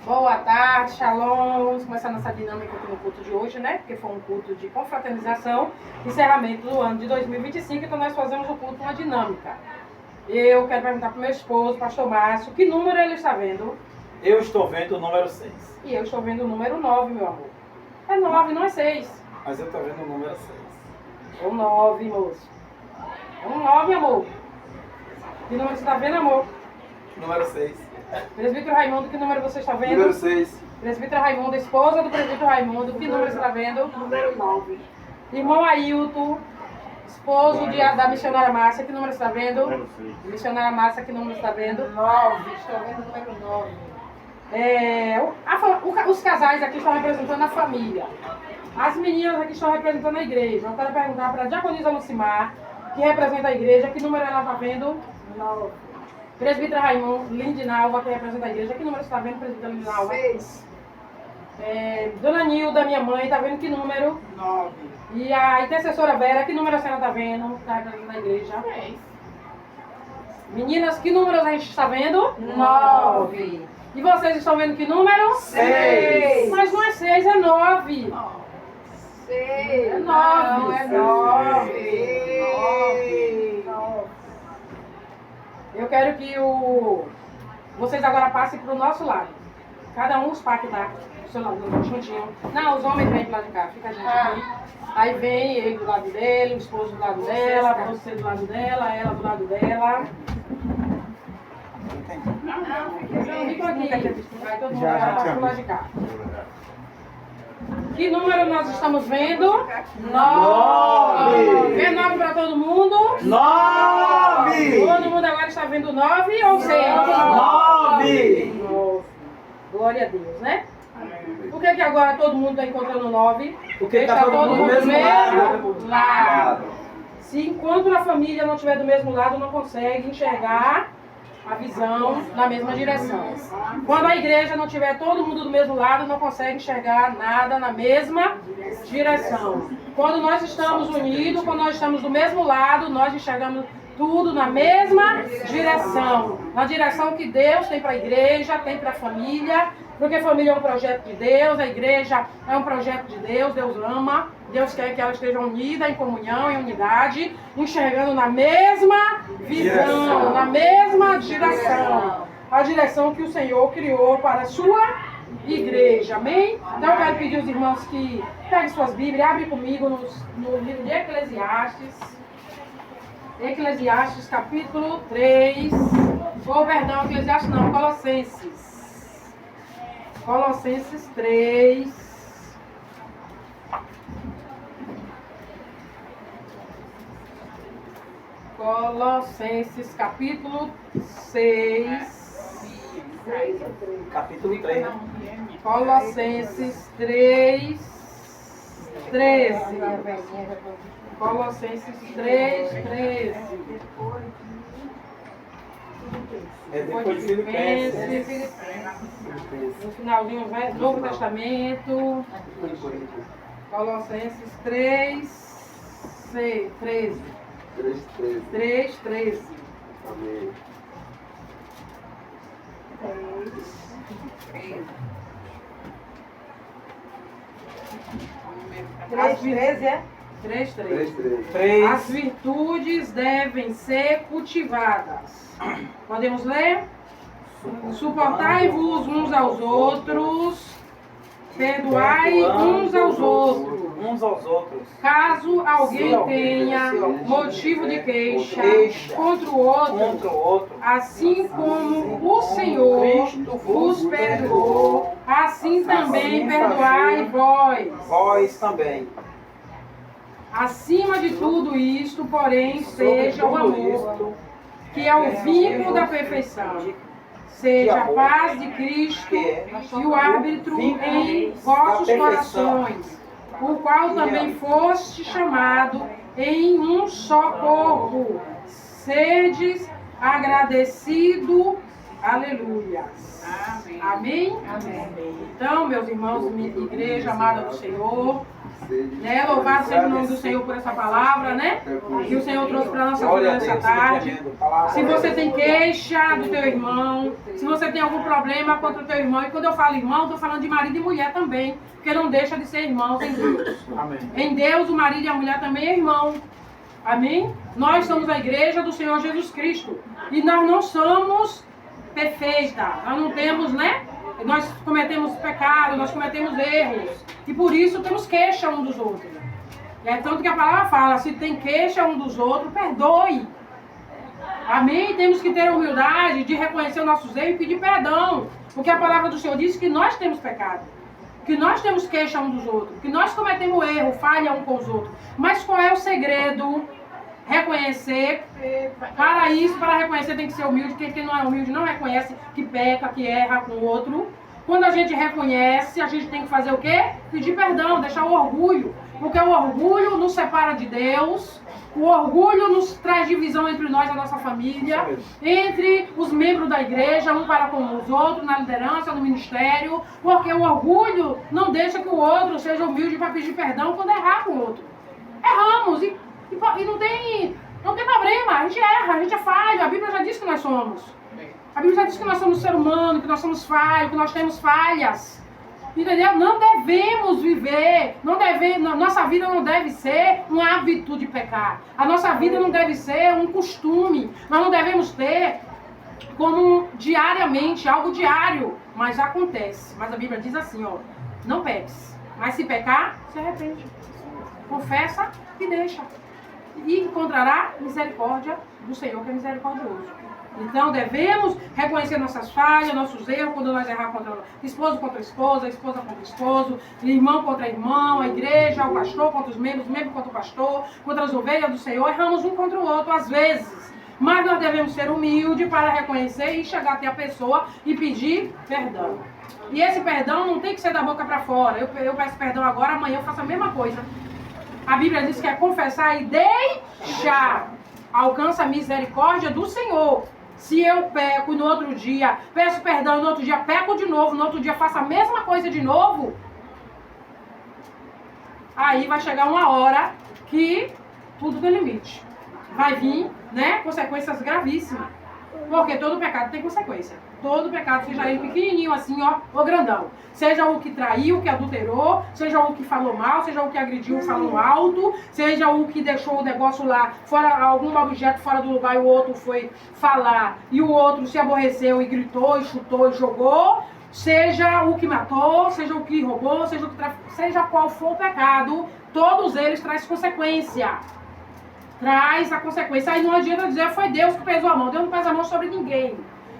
Boa tarde, shalom. Vamos começar nossa dinâmica aqui no culto de hoje, né? Porque foi um culto de confraternização, encerramento do ano de 2025, então nós fazemos o culto uma dinâmica. Eu quero perguntar para o meu esposo, pastor Márcio, que número ele está vendo? Eu estou vendo o número 6. E eu estou vendo o número 9, meu amor. É 9, não é 6. Mas eu estou vendo o número 6. É um 9, moço. É um 9, amor. Que número você está vendo, amor? Número 6. Presbítero Raimundo, que número você está vendo? Número 6. Presbítero Raimundo, esposa do presbítero Raimundo, que número você está vendo? Número 9. Irmão Ailton, esposo da missionária Márcia, que número você está vendo? Número 6. Missionária Márcia, que número você está vendo? 9. Estou vendo o número 9. Os casais aqui estão representando a família. As meninas aqui estão representando a igreja. Eu quero perguntar para a diaconisa Lucimar, que representa a igreja, que número ela está vendo? 9. Presbítero Raimundo, Lindinalva, que representa a igreja, que número você está vendo, presbítero Lindinalva? 6. Dona Nilda, minha mãe, está vendo que número? 9. E a intercessora Vera, que número a senhora está vendo? Está representando a igreja. 6. Meninas, que número a gente está vendo? 9. E vocês estão vendo que número? 6. Mas não é 6, é 9. 6. É 9. Não, é 9. Eu quero que vocês agora passem para o nosso lado. Cada um os parques tá do seu lado, juntinho. Não, os homens vêm pro lado de cá, fica a gente aqui. Aí vem ele do lado dele, o esposo do lado dela, você do lado dela, ela do lado dela. Não, fica aqui. Aí todo mundo vai pro lado de cá. Que número nós estamos vendo? 9. Vê 9 para todo mundo? 9. Todo mundo agora está vendo 9 ou 6? 9. Glória a Deus, né? Por que agora todo mundo está encontrando 9? Porque está todo mundo do mesmo lado. Se enquanto a família não estiver do mesmo lado, não consegue enxergar a visão na mesma direção. Quando a igreja não tiver todo mundo do mesmo lado, não consegue enxergar nada na mesma direção. Quando nós estamos unidos, quando nós estamos do mesmo lado, nós enxergamos tudo na mesma direção. Na direção que Deus tem para a igreja, tem para a família, porque a família é um projeto de Deus, a igreja é um projeto de Deus, Deus ama, Deus quer que ela esteja unida, em comunhão, em unidade, enxergando na mesma visão, na mesma direção. A direção que o Senhor criou para a sua igreja, amém? Então eu quero pedir aos irmãos que peguem suas Bíblias, abrem comigo no livro de Eclesiastes. Eclesiastes capítulo 3, Eclesiastes não, Colossenses. Colossenses 3. Colossenses capítulo 6. Capítulo 3. Colossenses 3, 13. Colossenses 3, 13. É depois de Filipenses. No finalzinho, Novo Testamento. Colossenses 3, 13. 3, 13. Amém. 3, 13 é? 3, 13. 3. As virtudes devem ser cultivadas. Podemos ler? Suportai-vos uns aos outros, perdoai uns aos outros. Uns aos outros. Caso alguém tenha motivo de queixa contra o outro, assim como o Senhor vos perdoou, assim também perdoai vós. Vós também. Acima de tudo isto, porém, seja o amor, que é o vínculo da perfeição. Seja a paz de Cristo e o árbitro em vossos corações, o qual também foste chamado em um só corpo. Sedes agradecidos Aleluia. Amém? Amém. Então, meus irmãos, minha igreja amada do Senhor, né? Louvado seja o nome do Senhor por essa palavra, né? Que o Senhor trouxe para a nossa vida nessa tarde. Se você tem queixa do teu irmão, se você tem algum problema contra o teu irmão, e quando eu falo irmão, estou falando de marido e mulher também, porque não deixa de ser irmãos em Deus. Amém. Em Deus, o marido e a mulher também é irmão. Amém? Nós somos a igreja do Senhor Jesus Cristo. E nós não somos perfeitas. Nós não temos, né? Nós cometemos pecados, nós cometemos erros. E por isso temos queixa um dos outros. É tanto que a palavra fala, se tem queixa um dos outros, perdoe. Amém? Temos que ter a humildade de reconhecer os nossos erros e pedir perdão. Porque a palavra do Senhor diz que nós temos pecado. Que nós temos queixa um dos outros. Que nós cometemos erro, falha um com os outros. Mas qual é o segredo? Reconhecer. Para isso, para reconhecer tem que ser humilde. Quem não é humilde não reconhece que peca, que erra com o outro. Quando a gente reconhece, a gente tem que fazer o quê? Pedir perdão, deixar o orgulho. Porque o orgulho nos separa de Deus. O orgulho nos traz divisão entre nós e a nossa família, entre os membros da igreja, um para com os outros, na liderança, no ministério, porque o orgulho não deixa que o outro seja humilde para pedir perdão quando errar com o outro. Erramos e não tem problema, a gente erra, a gente é falho, a Bíblia já diz que nós somos. A Bíblia já diz que nós somos ser humano, que nós somos falhos, que nós temos falhas. Entendeu? Não devemos viver, nossa vida não deve ser um hábito de pecar. A nossa vida não deve ser um costume. Nós não devemos ter como diariamente, algo diário. Mas acontece. Mas a Bíblia diz assim, ó, não peques. Mas se pecar, se arrepende. Confessa e deixa. E encontrará misericórdia do Senhor, que é misericordioso. Então, devemos reconhecer nossas falhas, nossos erros, quando nós erramos contra esposo contra esposa contra esposo, irmão contra irmão, a igreja, o pastor contra os membros contra o pastor, contra as ovelhas do Senhor. Erramos um contra o outro, às vezes. Mas nós devemos ser humildes para reconhecer e chegar até a pessoa e pedir perdão. E esse perdão não tem que ser da boca para fora. Eu peço perdão agora, amanhã eu faço a mesma coisa. A Bíblia diz que é confessar e deixar. Alcança a misericórdia do Senhor. Se eu peco e no outro dia peço perdão e no outro dia peco de novo, no outro dia faço a mesma coisa de novo, aí vai chegar uma hora que tudo tem limite. Vai vir, né, consequências gravíssimas. Porque todo pecado tem consequência. Todo pecado, seja ele pequenininho assim, ó, ou grandão. Seja o que traiu, o que adulterou, seja o que falou mal, seja o que agrediu falando alto, seja o que deixou o negócio lá, fora algum objeto fora do lugar e o outro foi falar, e o outro se aborreceu e gritou, e chutou e jogou, seja o que matou, seja o que roubou, seja qual for o pecado, todos eles trazem consequência. Traz a consequência. Aí não adianta dizer, foi Deus que pesou a mão. Deus não pesa a mão sobre ninguém.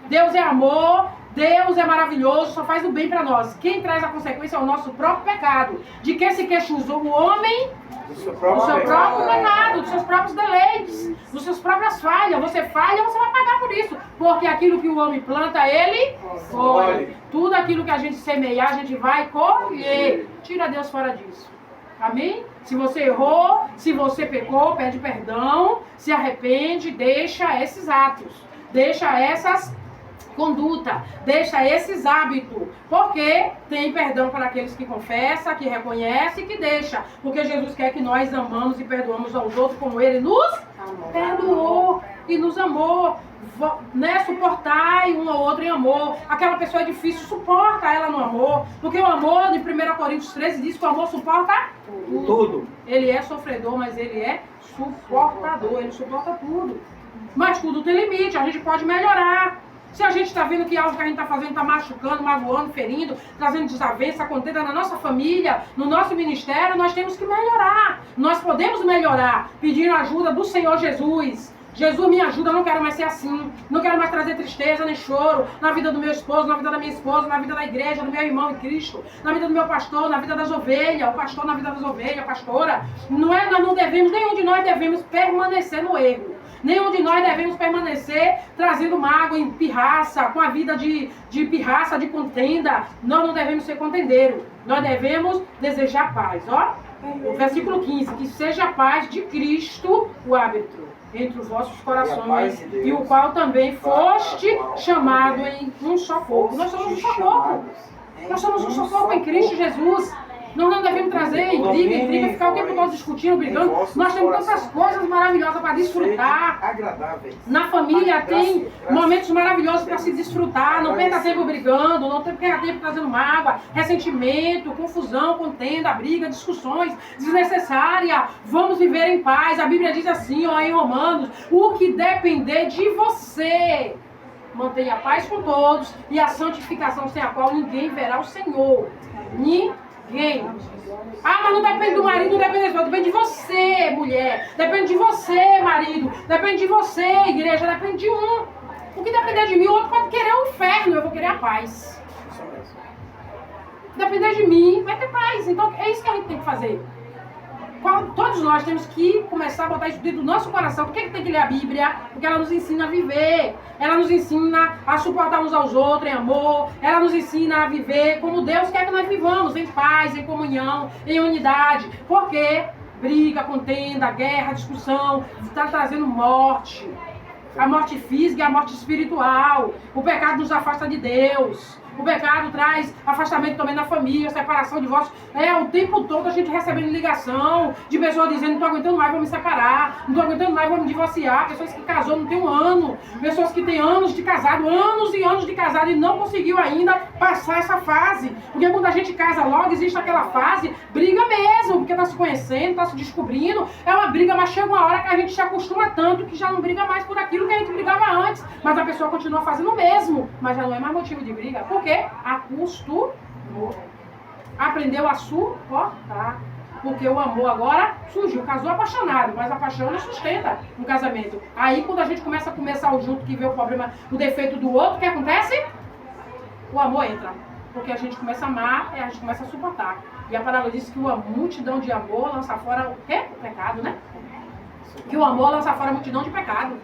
Deus é amor, Deus é maravilhoso, só faz o bem para nós. Quem traz a consequência é o nosso próprio pecado. De que se queixou o homem? Do seu próprio pecado, dos seus próprios deleites, das suas próprias falhas. Você falha, você vai pagar por isso. Porque aquilo que o homem planta, ele colhe. Tudo aquilo que a gente semear, a gente vai colher. Tira Deus fora disso. Amém? Se você errou, se você pecou, pede perdão, se arrepende, deixa esses atos, deixa essas condutas, deixa esses hábitos, porque tem perdão para aqueles que confessam, que reconhecem e que deixa, porque Jesus quer que nós amamos e perdoamos aos outros como Ele nos perdoou e nos amou. Né, suportai um ao outro em amor. Aquela pessoa é difícil, suporta ela no amor, porque o amor de 1 Coríntios 13 diz que o amor suporta tudo. Ele é sofredor, mas ele é suportador, ele suporta tudo. Mas tudo tem limite, a gente pode melhorar. Se a gente está vendo que algo que a gente está fazendo está machucando, magoando, ferindo, trazendo desavença, contenda na nossa família, no nosso ministério, nós temos que melhorar. Nós podemos melhorar, pedindo ajuda do Senhor Jesus. Jesus, me ajuda, eu não quero mais ser assim. Não quero mais trazer tristeza nem choro na vida do meu esposo, na vida da minha esposa, na vida da igreja, do meu irmão em Cristo, na vida do meu pastor, na vida das ovelhas, o pastor na vida das ovelhas, a pastora. Nós não devemos, nenhum de nós devemos permanecer no erro. Nenhum de nós devemos permanecer trazendo mágoa em pirraça, com a vida de pirraça, de contenda. Nós não devemos ser contendeiros. Nós devemos desejar paz, ó. O versículo 15, que seja a paz de Cristo o árbitro entre os vossos corações, e o qual também foste chamado em um só corpo. Nós somos um só corpo. Nós somos um só corpo em Cristo Jesus. Nós não devemos trazer briga, ficar o tempo todo discutindo, brigando. Nós temos tantas coisas maravilhosas para desfrutar. Na família tem momentos maravilhosos para se desfrutar. Não perca tempo brigando, não perca tempo trazendo mágoa, ressentimento, confusão, contenda, briga, discussões desnecessárias. Vamos viver em paz. A Bíblia diz assim, ó, em Romanos, o que depender de você, mantenha a paz com todos e a santificação sem a qual ninguém verá o Senhor. Ninguém. Ah, mas não depende do marido, não depende da esposa, depende de você, mulher. Depende de você, marido. Depende de você, igreja. Depende de um. O que depender de mim, o outro pode querer o inferno, eu vou querer a paz. Depender de mim, vai ter paz. Então é isso que a gente tem que fazer. Todos nós temos que começar a botar isso dentro do nosso coração. Por que tem que ler a Bíblia? Porque ela nos ensina a viver. Ela nos ensina a suportar uns aos outros em amor. Ela nos ensina a viver como Deus quer que nós vivamos, em paz, em comunhão, em unidade. Porque briga, contenda, guerra, discussão, está trazendo morte. A morte física e a morte espiritual. O pecado nos afasta de Deus. O pecado traz afastamento também na família, separação, divórcio. O tempo todo a gente recebendo ligação de pessoas dizendo: não estou aguentando mais, vou me separar. Não estou aguentando mais, vou me divorciar. Pessoas que casou não tem um ano. Pessoas que têm anos de casado, anos e anos de casado e não conseguiu ainda passar essa fase. Porque quando a gente casa logo, existe aquela fase, briga mesmo, porque está se conhecendo, está se descobrindo. É uma briga, mas chega uma hora que a gente se acostuma tanto que já não briga mais por aquilo que a gente brigava antes. Mas a pessoa continua fazendo o mesmo, mas já não é mais motivo de briga. Por quê? Acostumou. Aprendeu a suportar. Porque o amor agora surgiu. Casou apaixonado, mas a paixão não sustenta um casamento. Aí quando a gente começa a comer sal junto, que vê o problema, o defeito do outro, o que acontece? O amor entra. Porque a gente começa a amar e a gente começa a suportar. E a palavra diz que uma multidão de amor lança fora o quê? O pecado, né? Que o amor lança fora a multidão de pecado.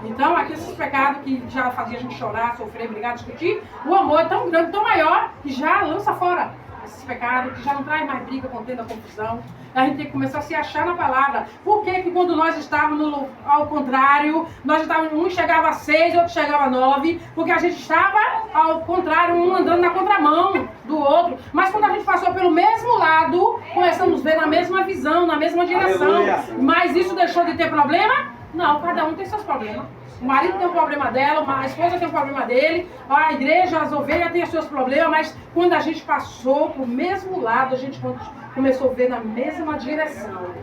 Então, aqui esses pecados que já fazia a gente chorar, sofrer, brigar, discutir, o amor é tão grande, tão maior, que já lança fora esses pecados, que já não traz mais briga, contenda, confusão. A gente tem que começar a se achar na palavra. Por que que quando nós estávamos ao contrário, nós estávamos, um chegava a 6, outro chegava a 9, porque a gente estava ao contrário, um andando na contramão do outro. Mas quando a gente passou pelo mesmo lado, começamos a ver na mesma visão, na mesma direção. Aleluia. Mas isso deixou de ter problema? Não, cada um tem seus problemas. O marido tem um problema dela, a esposa tem um problema dele, a igreja, as ovelhas têm os seus problemas, mas quando a gente passou pro mesmo lado, a gente começou a ver na mesma direção.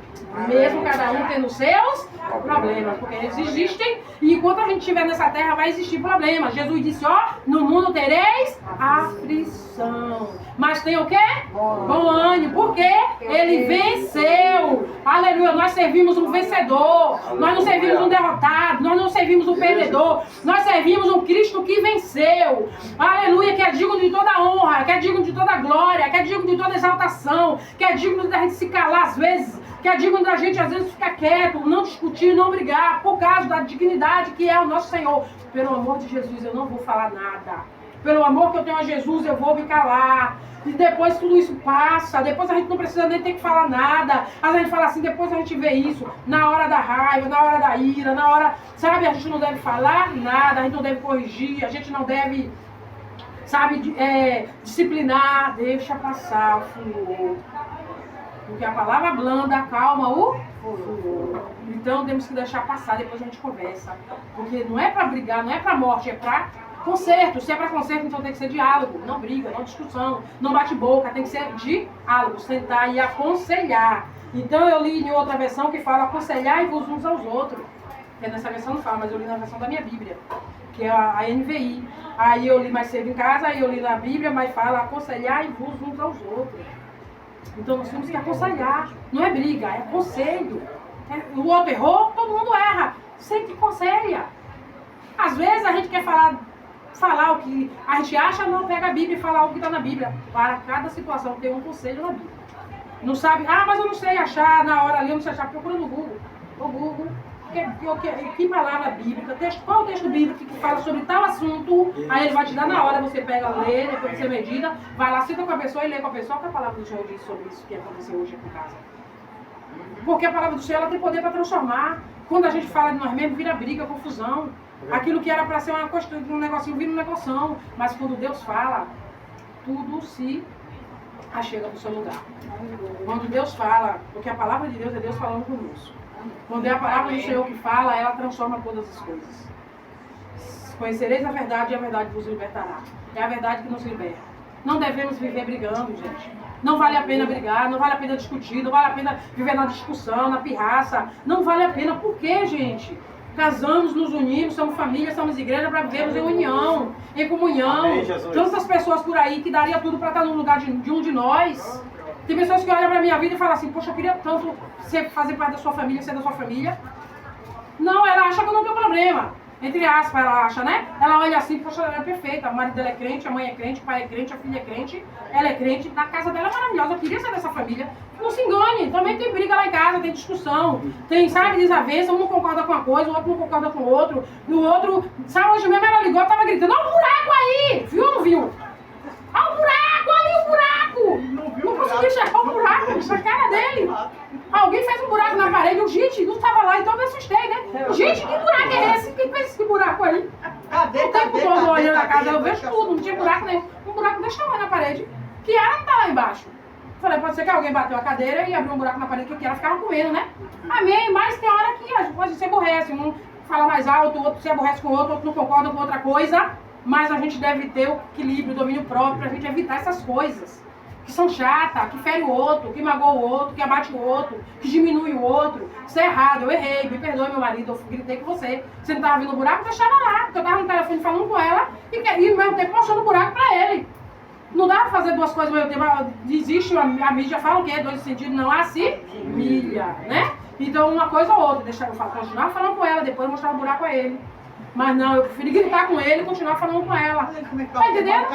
Mesmo cada um tendo seus problemas, porque eles existem, e enquanto a gente estiver nessa terra vai existir problemas. Jesus disse, ó, no mundo tereis aflição. Mas tem o quê? Bom ânimo, porque ele venceu. Aleluia, nós servimos um vencedor, nós não servimos um derrotado, nós não servimos um perdedor, nós servimos um Cristo que venceu. Aleluia, que é digno de toda honra, que é digno de toda glória, que é digno de toda exaltação, que é digno da gente se calar às vezes, que é digno da gente às vezes ficar quieto, não discutir, não brigar, por causa da dignidade que é o nosso Senhor. Pelo amor de Jesus, eu não vou falar nada. Pelo amor que eu tenho a Jesus, eu vou me calar. E depois tudo isso passa. Depois a gente não precisa nem ter que falar nada. A gente fala assim, depois a gente vê isso. Na hora da raiva, na hora da ira, na hora... Sabe, a gente não deve falar nada, a gente não deve corrigir, a gente não deve, sabe, disciplinar. Deixa passar o furor. Porque a palavra blanda acalma o furor. Então temos que deixar passar, depois a gente conversa. Porque não é pra brigar, não é pra morte, é pra conserto. Se é para conserto, então tem que ser diálogo, não briga, não discussão, não bate boca, tem que ser diálogo, sentar e aconselhar. Então eu li em outra versão que fala aconselhai-vos uns aos outros. Que nessa versão não fala, mas eu li na versão da minha Bíblia, que é a NVI. Aí eu li mais cedo em casa, aí eu li na Bíblia, mas fala aconselhai-vos uns aos outros. Então nós temos que aconselhar, não é briga, é conselho. O outro errou, todo mundo erra, sempre aconselha. Às vezes a gente quer falar o que a gente acha, não pega a Bíblia e fala o que está na Bíblia. Para cada situação tem um conselho na Bíblia. Não sabe, mas eu não sei achar na hora ali, eu não sei achar, procura no Google. No Google, que palavra bíblica, qual o texto bíblico que fala sobre tal assunto, aí ele vai te dar na hora, você pega, lê, depois você medita, vai lá, senta com a pessoa e lê com a pessoa o que a palavra do Senhor diz sobre isso que aconteceu hoje aqui em casa. Porque a palavra do Senhor ela tem poder para transformar. Quando a gente fala de nós mesmos, vira briga, confusão. Aquilo que era para ser uma coisa, um negocinho, vira um negoção. Mas quando Deus fala, tudo se achega no seu lugar. Quando Deus fala, porque a palavra de Deus é Deus falando conosco. Quando é a palavra do Senhor que fala, ela transforma todas as coisas. Conhecereis a verdade e a verdade vos libertará. É a verdade que nos liberta. Não devemos viver brigando, gente. Não vale a pena brigar, não vale a pena discutir, não vale a pena viver na discussão, na pirraça. Não vale a pena. Por quê, gente? Casamos, nos unimos, somos família, somos igreja para vivermos em união, em comunhão. Amém, tantas pessoas por aí que daria tudo para estar no lugar de um de nós. Tem pessoas que olham para a minha vida e falam assim, poxa, eu queria tanto fazer parte da sua família, ser da sua família. Não, ela acha que eu não tenho problema. Entre aspas, ela acha, né? Ela olha assim, poxa, ela é perfeita. O marido dela é crente, a mãe é crente, o pai é crente, a filha é crente, ela é crente. Na casa dela é maravilhosa, eu queria ser dessa família. Não se engane, também tem briga lá em casa, tem discussão, tem, sabe, desavença, um não concorda com uma coisa, o outro não concorda com o outro. E o outro, sabe, hoje mesmo ela ligou, tava gritando, olha o buraco aí! Viu ou não viu? Olha o buraco, olha o buraco! Não consegui enxergar o buraco, na cara dele. Alguém fez um buraco na parede, eu, gente, não estava lá, então eu me assustei, né? Gente, que buraco é esse? Quem fez esse buraco aí? O tempo todo olhando a casa, eu vejo tudo, não tinha buraco nenhum. Um buraco desse tamanho na parede. Kiara não tá lá embaixo. Falei, pode ser que alguém bateu a cadeira e abriu um buraco na parede que a Kiara ficava comendo, né? Amém, mas tem hora que a gente pode se aborrece. Um fala mais alto, o outro se aborrece com o outro não concorda com outra coisa. Mas a gente deve ter o equilíbrio, o domínio próprio, pra gente evitar essas coisas. Que são chatas, que fere o outro, que magoa o outro, que abate o outro, que diminui o outro. Isso é errado, eu errei, me perdoe meu marido, eu gritei com você. Você não estava vendo o buraco, deixava lá, porque eu estava no telefone falando com ela e ao mesmo tempo mostrando o buraco para ele. Não dá para fazer duas coisas ao mesmo tempo. Existe, a mídia fala o quê? Dois sentidos, não há milha, né? Então uma coisa ou outra, deixar eu continuar falando com ela, depois mostrar o buraco a ele. Mas não, eu preferi gritar com ele e continuar falando com ela. Tá entendendo?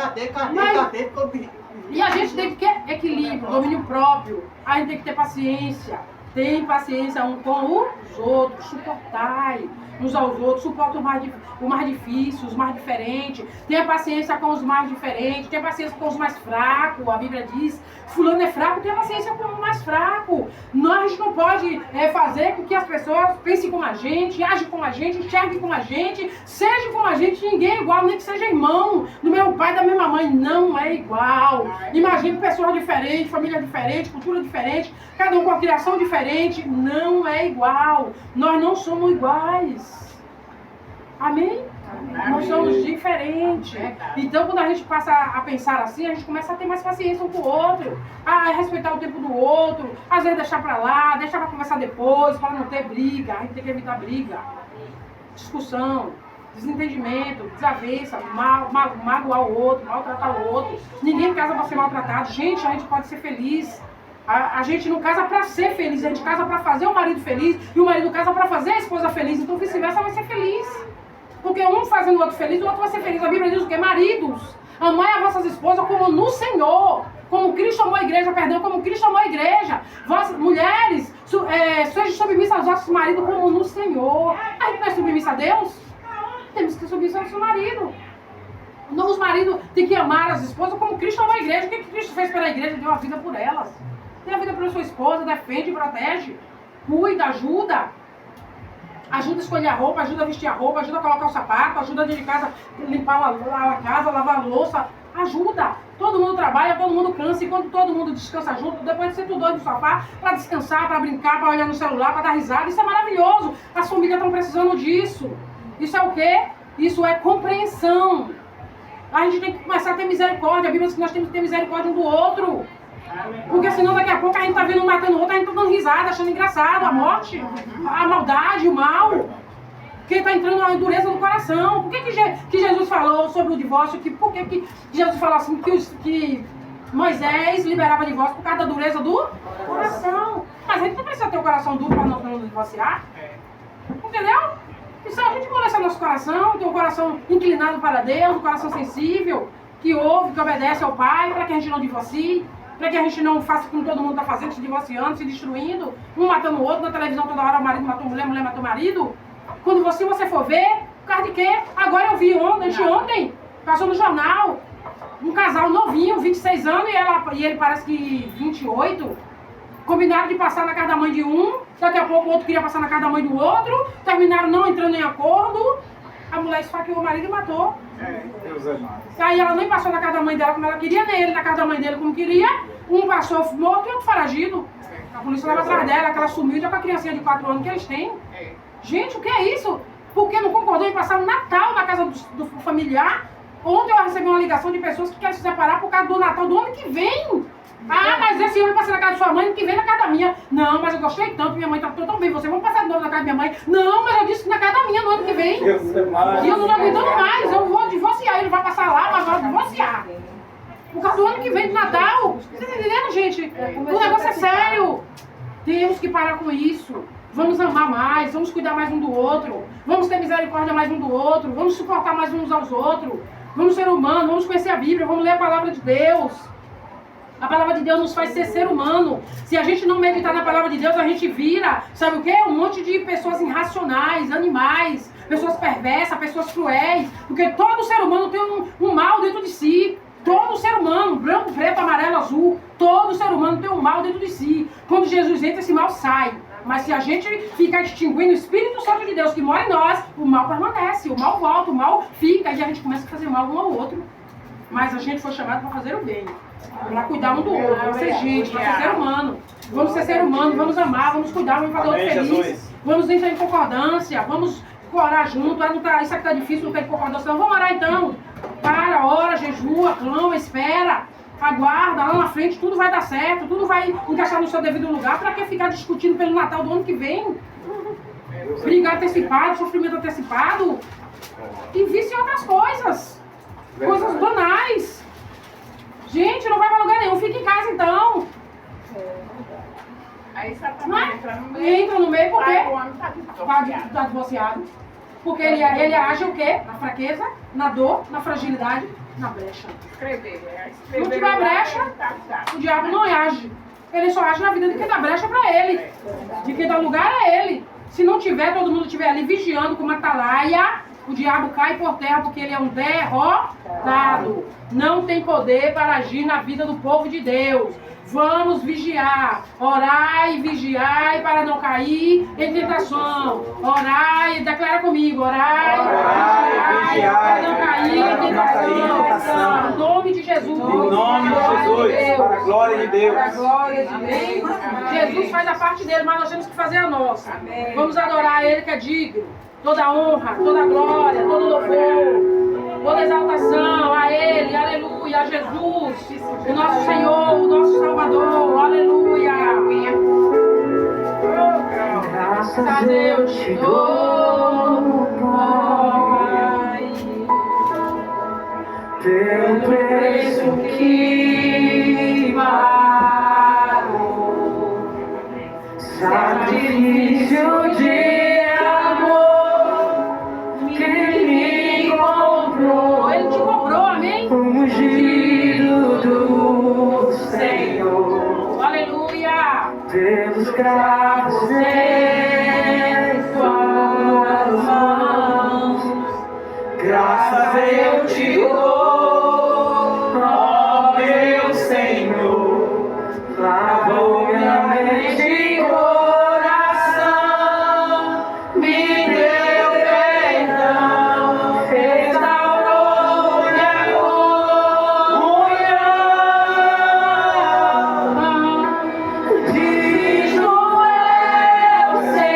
E a gente tem que ter equilíbrio, domínio próprio. A gente tem que ter paciência. Tem paciência um com os outros, suportai uns aos outros, suporta o mais difícil, os mais diferentes. Tenha paciência com os mais diferentes, tenha paciência com os mais fracos. A Bíblia diz, fulano é fraco, tenha paciência com o mais fraco. A gente não pode fazer com que as pessoas pensem como a gente, agem como a gente, enxerguem como a gente, sejam como a gente. Ninguém é igual, nem que seja irmão do meu pai e da mesma mãe, não é igual. Imagine pessoas diferentes, família diferente, cultura diferente, cada um com uma criação diferente, não é igual. Nós não somos iguais. Amém? Amém? Nós somos diferentes. Então, quando a gente passa a pensar assim, a gente começa a ter mais paciência um com o outro, a respeitar o tempo do outro, às vezes deixar pra lá, deixar pra conversar depois, para não ter briga. A gente tem que evitar briga, discussão, desentendimento, desavença, magoar o outro, maltratar o outro. Ninguém casa para ser maltratado. Gente, a gente pode ser feliz. A gente não casa para ser feliz, a gente casa para fazer o marido feliz e o marido casa para fazer a esposa feliz. Então, vice-versa, vai ser feliz. Porque um fazendo o outro feliz, o outro vai ser feliz. A Bíblia diz o quê? Maridos, amai as vossas esposas como no Senhor. Como Cristo amou a igreja, como Cristo amou a igreja. Mulheres, sejam submissas aos vossos maridos como no Senhor. A gente não é submissa a Deus? Temos que ser submissa ao nosso marido. Os maridos têm que amar as esposas como Cristo amou a igreja. O que Cristo fez pela igreja? Deu a vida por elas. Dê a vida pela sua esposa, defende, protege, cuida, ajuda. Ajuda a escolher a roupa, ajuda a vestir a roupa, ajuda a colocar o sapato, ajuda dentro de casa, limpar a casa, lavar a louça. Ajuda. Todo mundo trabalha, todo mundo cansa. E quando todo mundo descansa junto, depois de ser tudo doido no sofá, para descansar, para brincar, para olhar no celular, para dar risada. Isso é maravilhoso. As famílias estão precisando disso. Isso é o quê? Isso é compreensão. A gente tem que começar a ter misericórdia. A Bíblia diz que nós temos que ter misericórdia um do outro. Porque senão daqui a pouco a gente tá vendo um matando o outro, a gente tá dando risada, achando engraçado a morte, a maldade, o mal. Porque tá entrando na dureza do coração. Por que Jesus falou sobre o divórcio? Por que Jesus falou assim que Moisés liberava divórcio por causa da dureza do coração? Mas a gente não precisa ter o coração duro para não divorciar. Entendeu? E se a gente amolecer nosso coração, ter um coração inclinado para Deus, um coração sensível, que ouve, que obedece ao Pai, para que a gente não divorcie. para que a gente não faça como todo mundo está fazendo, se divorciando, se destruindo, um matando o outro, na televisão toda hora o marido matou a mulher, a mulher matou o marido. Quando você for ver, por causa de quê? Agora eu vi ontem, passou no jornal, um casal novinho, 26 anos, e ele parece que 28, combinaram de passar na casa da mãe de um, daqui a pouco o outro queria passar na casa da mãe do outro, terminaram não entrando em acordo, a mulher esfaqueou o marido e matou. Deus é mais. Aí ela nem passou na casa da mãe dela como ela queria, nem ele na casa da mãe dele como queria, um passou morto e outro foragido. A polícia leva atrás dela, que ela sumiu já com a criancinha de 4 anos que eles têm. Gente, o que é isso? Por que não concordou em passar o Natal na casa do familiar? Ontem eu recebi uma ligação de pessoas que querem se separar por causa do Natal do ano que vem. Ah, mas esse ano vai passar na casa de sua mãe, ano que vem na casa da minha. Não, mas eu gostei tanto, minha mãe tratou tão bem, você vamos passar de novo na casa da minha mãe. Não, mas eu disse que na casa da minha no ano que vem. Deus é mais. E eu não tô aguentando mais, eu vou divorciar, ele vai passar lá, mas vai divorciar. Por causa do ano que vem de Natal. Vocês estão entendendo, gente? O negócio é sério. Temos que parar com isso. Vamos amar mais, vamos cuidar mais um do outro, vamos ter misericórdia mais um do outro, vamos suportar mais uns aos outros, vamos ser humanos, vamos conhecer a Bíblia, vamos ler a palavra de Deus. A palavra de Deus nos faz ser humano. Se a gente não meditar na palavra de Deus, a gente vira, sabe o quê? Um monte de pessoas irracionais, animais, pessoas perversas, pessoas cruéis, porque todo ser humano tem um mal dentro de si. Todo ser humano, branco, preto, amarelo, azul, todo ser humano tem um mal dentro de si. Quando Jesus entra, esse mal sai. Mas se a gente ficar extinguindo o Espírito Santo de Deus que mora em nós, o mal permanece, o mal volta, o mal fica e a gente começa a fazer mal um ao outro. Mas a gente foi chamado para fazer o bem, para cuidar um do outro, para ser gente, para ser ser humano. Vamos ser ser humano, vamos amar, vamos cuidar, vamos fazer o outro feliz. Vamos entrar em concordância, vamos orar junto. Ah, não tá, isso aqui tá difícil, não tem concordância, não. Vamos orar então. Para, ora, jejua, clama, espera. Aguarda, lá na frente tudo vai dar certo, tudo vai encaixar no seu devido lugar. Para que ficar discutindo pelo Natal do ano que vem? Brigar antecipado, sofrimento antecipado. Invista em outras coisas. Coisas banais. Gente, não vai para lugar nenhum, fica em casa então. Aí Satanás entra no meio. Entra no meio por quê? Aí o homem tá Tá divorciado. Porque ele age o quê? Na fraqueza, na dor, na fragilidade, na brecha. Se não tiver brecha, o diabo não age. Ele só age na vida de quem dá brecha pra ele. De quem dá lugar a ele. Se não tiver, todo mundo estiver ali vigiando com uma atalaia, o diabo cai por terra porque ele é um derrotado. Não tem poder para agir na vida do povo de Deus. Vamos vigiar, orai e vigiai para não cair em tentação. Orai, declara comigo, orai e vigiai para não cair em tentação. Em nome de Jesus. Em nome de Jesus, para a glória de Deus. Jesus faz a parte dele, mas nós temos que fazer a nossa. Vamos adorar Ele que é digno. Toda honra, toda glória, todo louvor, toda exaltação a Ele, aleluia, a Jesus, o nosso Senhor, o nosso Salvador, aleluia. Graças a Deus te dou, Pai, pelo preço que pagou, sacrifício de Ele te comprou, amém? Ungido do Senhor, aleluia. Pelos cravos em suas mãos, graças eu te dou, ó meu Senhor. Lavou minha mente e coração, me deu perdão, restaurou minha comunhão. Digno é o Senhor.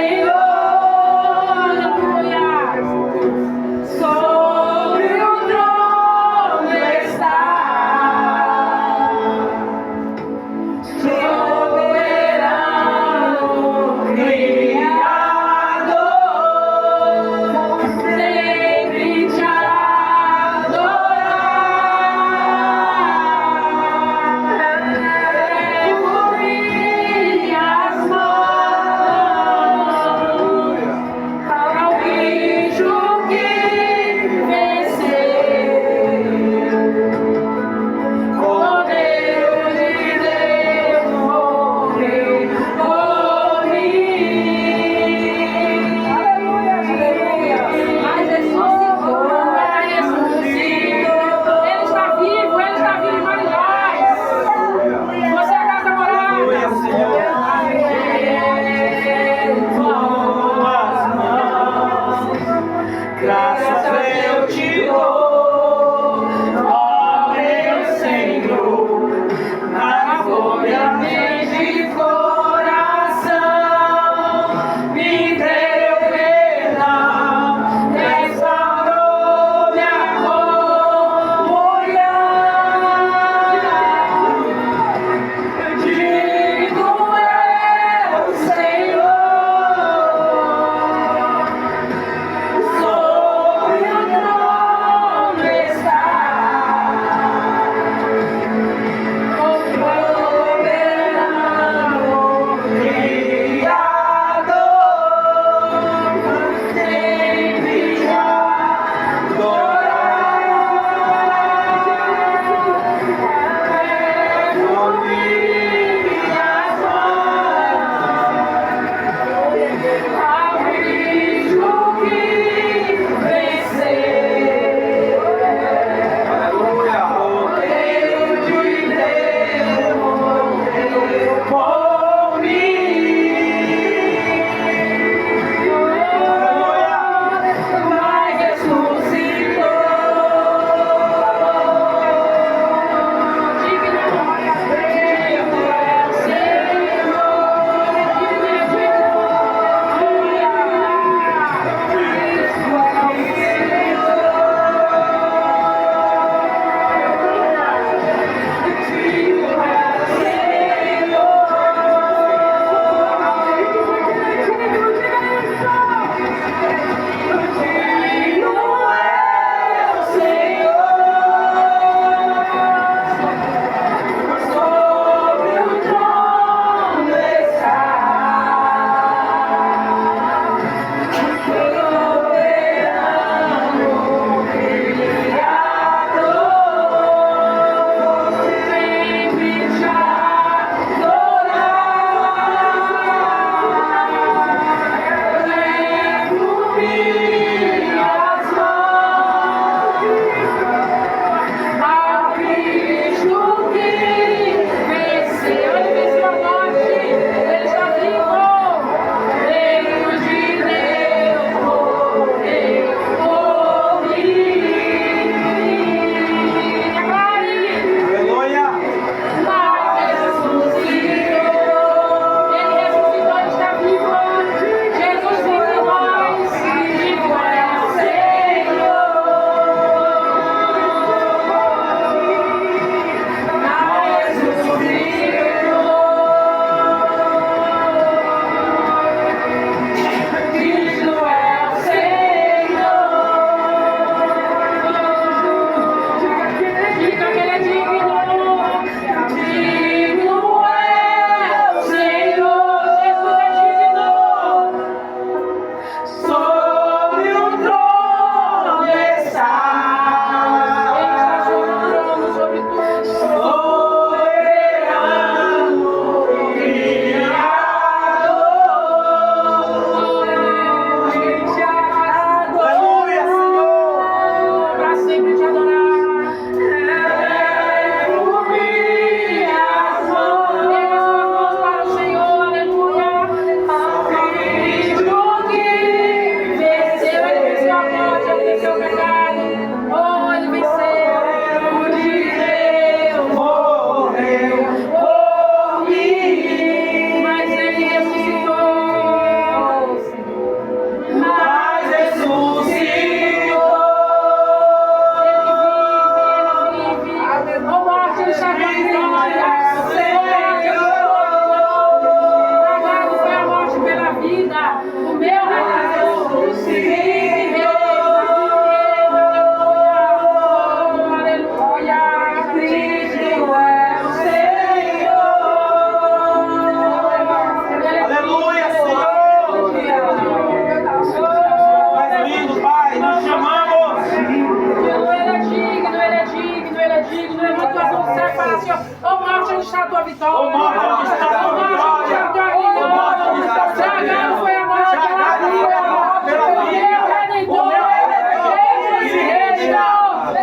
Senhor. Ô morte, onde está a tua vitória? Ô morte, onde está a tua Ô morte, onde está a tua Ô morte, onde está a tua glória? vitória? Chagado foi a morte pela Chagado foi a morte pela vida. vida. O meu Redentor, O meu Redentor, vive e reina,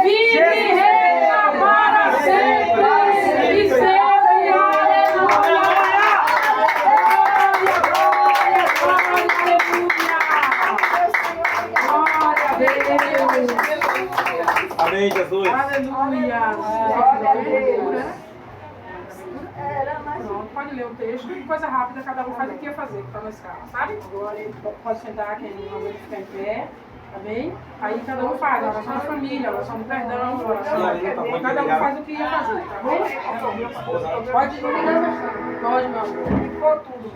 vive e reina para sempre. E sempre, aleluia. Glória a Deus. Amém, Jesus. Aleluia. Glória a Deus. Pronto, pode ler o texto. Coisa rápida, cada um faz o que ia fazer, que está na escala, sabe? Pode sentar, quem não vai ficar em pé. Tá bem? Aí cada um faz, oração da família, oração do perdão, oração. Cada um faz o que ia fazer, tá bom? Pode, meu amor. Ficou tudo.